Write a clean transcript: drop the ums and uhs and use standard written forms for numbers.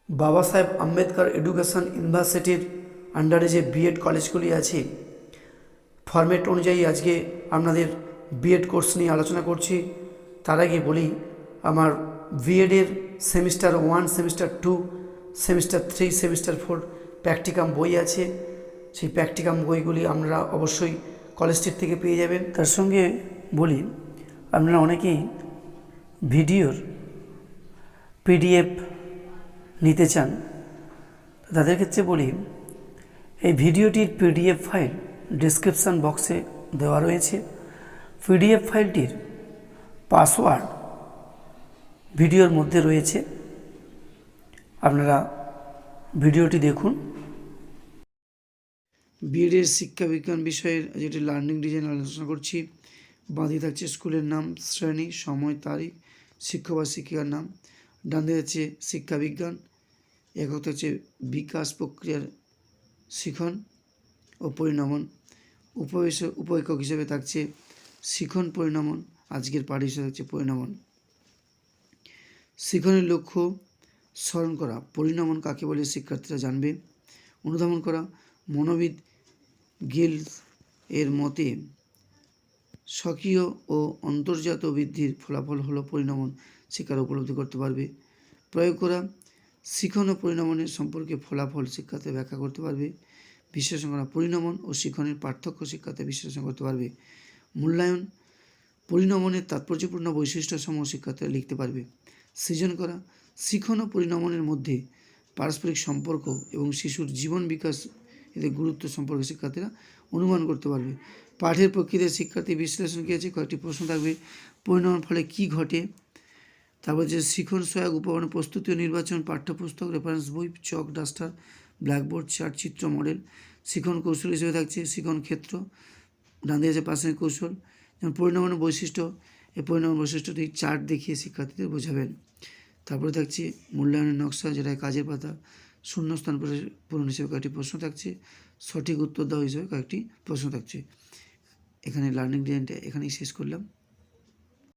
বাবা সাহেব আম্বেদকর এডুকেশন ইউনিভার্সিটির আন্ডারে যে বিএড কলেজগুলি আছে, ফরম্যাট অনুযায়ী আজকে আপনাদের বিএড কোর্স নিয়ে আলোচনা করছি। তার আগে বলি, আমার বিএডের semester 1, semester 2, semester 3, semester 4 practicum বই আছে। সেই প্র্যাকটিকাম বইগুলি আপনারা অবশ্যই কলেজটির থেকে পেয়ে যাবেন। তার সঙ্গে বলি, আপনারা অনেকেই ভিডিওর পিডিএফ নিতে চান, তাদের ক্ষেত্রে বলি, এই ভিডিওটির পিডিএফ ফাইল ডেসক্রিপশান বক্সে দেওয়া রয়েছে। পিডিএফ ফাইলটির পাসওয়ার্ড ভিডিওর মধ্যে রয়েছে, আপনারা ভিডিওটি দেখুন। বিএডের শিক্ষাবিজ্ঞান বিষয়ের যেটি লার্নিং ডিজাইন আলোচনা করছি। বাঁদিকে থাকছে স্কুলের নাম, শ্রেণী, সময়, তারিখ, শিক্ষক বা শিক্ষিকার নাম। ডান দিকে হচ্ছে শিক্ষাবিজ্ঞান, একক হচ্ছে বিকাশ প্রক্রিয়ার শিখন ও পরিণামন। উপএকক হিসেবে থাকছে শিখন পরিণামন, আজকের পাঠ হিসেবে থাকছে পরিণামন। শিখনের লক্ষ্য স্মরণ করা। পরিণামন কাকে বলে শিক্ষার্থীরা জানবে। অনুধাবন করা। মনোবিদ গিলস এর মতে স্বকীয় ও অন্তর্জাত বৃদ্ধির ফলাফল হলো পরিণামন, শিক্ষার উপলব্ধি করতে পারবে। প্রয়োগ করা। শিখন ও পরিণামনের সম্পর্কে ফলাফল শিক্ষার্থী ব্যাখ্যা করতে পারবে। বিশ্লেষণ করা। পরিণামন ও শিখনের পার্থক্য শিক্ষার্থী বিশ্লেষণ করতে পারবে। মূল্যায়ন। পরিণামনের তাৎপর্যপূর্ণ বৈশিষ্ট্যসমূহ শিক্ষার্থীরা লিখতে পারবে। সৃজন করা। শিখন ও পরিণামনের মধ্যে পারস্পরিক সম্পর্ক এবং শিশুর জীবন বিকাশ এদের গুরুত্ব সম্পর্কে শিক্ষার্থীরা অনুমান করতে পারবে। পাঠের প্রকৃতিতে শিক্ষার্থী বিশ্লেষণ কী আছে, কয়েকটি প্রশ্ন থাকবে। পরিণামন ফলে কী ঘটে, তারপর যে শিখন সহায়ক উপকরণ প্রস্তুতি ও নির্বাচন, পাঠ্যপুস্তক, রেফারেন্স বই, চক, ডাস্টার, ব্ল্যাকবোর্ড, চার্ট, চিত্র, মডেল। শিখন কৌশল হিসেবে থাকছে শিখন ক্ষেত্র, ডান দিকে আছে প্রাসঙ্গিক কৌশল। যেমন পরিণামনের বৈশিষ্ট্য, এই পরিণামন বৈশিষ্ট্যটি চার্ট দেখিয়ে শিক্ষার্থীদের বোঝাবেন। তারপরে থাকছে মূল্যায়নের নকশা, যেটা কাজের পাতা। শূন্যস্থান পূরণ হিসেবে কয়েকটি প্রশ্ন থাকছে। সঠিক উত্তর দাও হিসেবে কয়েকটি প্রশ্ন থাকছে। এখানে লার্নিং ডিজাইনটা এখানেই শেষ করলাম।